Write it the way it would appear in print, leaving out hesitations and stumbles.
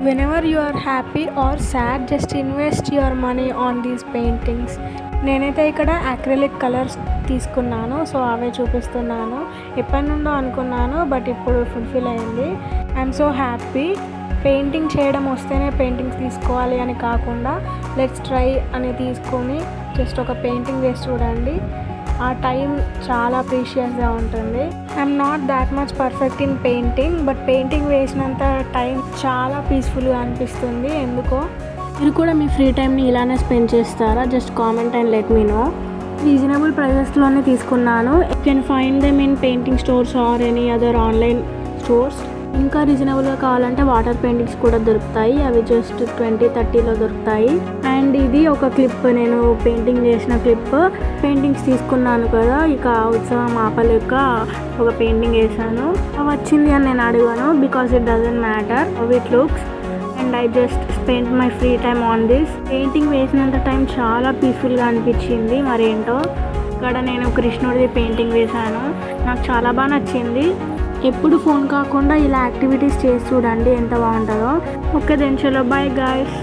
Whenever you are happy or sad, just invest your money on these paintings. నేనైతే ఇక్కడ acrylic colours తీసుకున్నాను. So అవే చూపిస్తున్నాను. ఎప్పటి నుండో అనుకున్నాను, బట్ ఇప్పుడు ఫుల్ఫిల్ అయింది. I'm so happy. పెయింటింగ్ చేయడం వస్తేనే పెయింటింగ్స్ తీసుకోవాలి అని కాకుండా లెట్స్ ట్రై అని తీసుకొని జస్ట్ ఒక పెయింటింగ్ వేసి చూడండి. ఆ టైం చాలా ప్రీషియస్గా ఉంటుంది. I'm not that much perfect in painting, but painting వేసినంత టైం చాలా పీస్ఫుల్గా అనిపిస్తుంది. ఎందుకో మీరు కూడా మీ ఫ్రీ టైంని ఇలానే స్పెండ్ చేస్తారా? Just comment and let me know. Reasonable ప్రైజెస్లోనే తీసుకున్నాను. You can find them in painting stores or any other online stores. ఇంకా రీజనబుల్గా కావాలంటే వాటర్ పెయింటింగ్స్ కూడా దొరుకుతాయి. అవి జస్ట్ 20-30లో దొరుకుతాయి. అండ్ ఇది ఒక క్లిప్, నేను పెయింటింగ్ చేసిన క్లిప్. పెయింటింగ్స్ తీసుకున్నాను కదా, ఇక ఉత్సవం ఆపలేక ఒక పెయింటింగ్ వేసాను. వచ్చింది అని నేను అడిగాను, because it doesn't matter how it looks. And I just spend my free time on this. Painting వేసినంత టైం చాలా పీస్ఫుల్గా అనిపించింది. మరేంటో ఇక్కడ నేను కృష్ణుడిది పెయింటింగ్ వేశాను. నాకు చాలా బాగా నచ్చింది. ఎప్పుడు ఫోన్ కాకుండా ఇలా యాక్టివిటీస్ చేసి చూడండి, ఎంత బాగుంటుందో. ఓకే దెన్ చలో, బై గాయ్స్.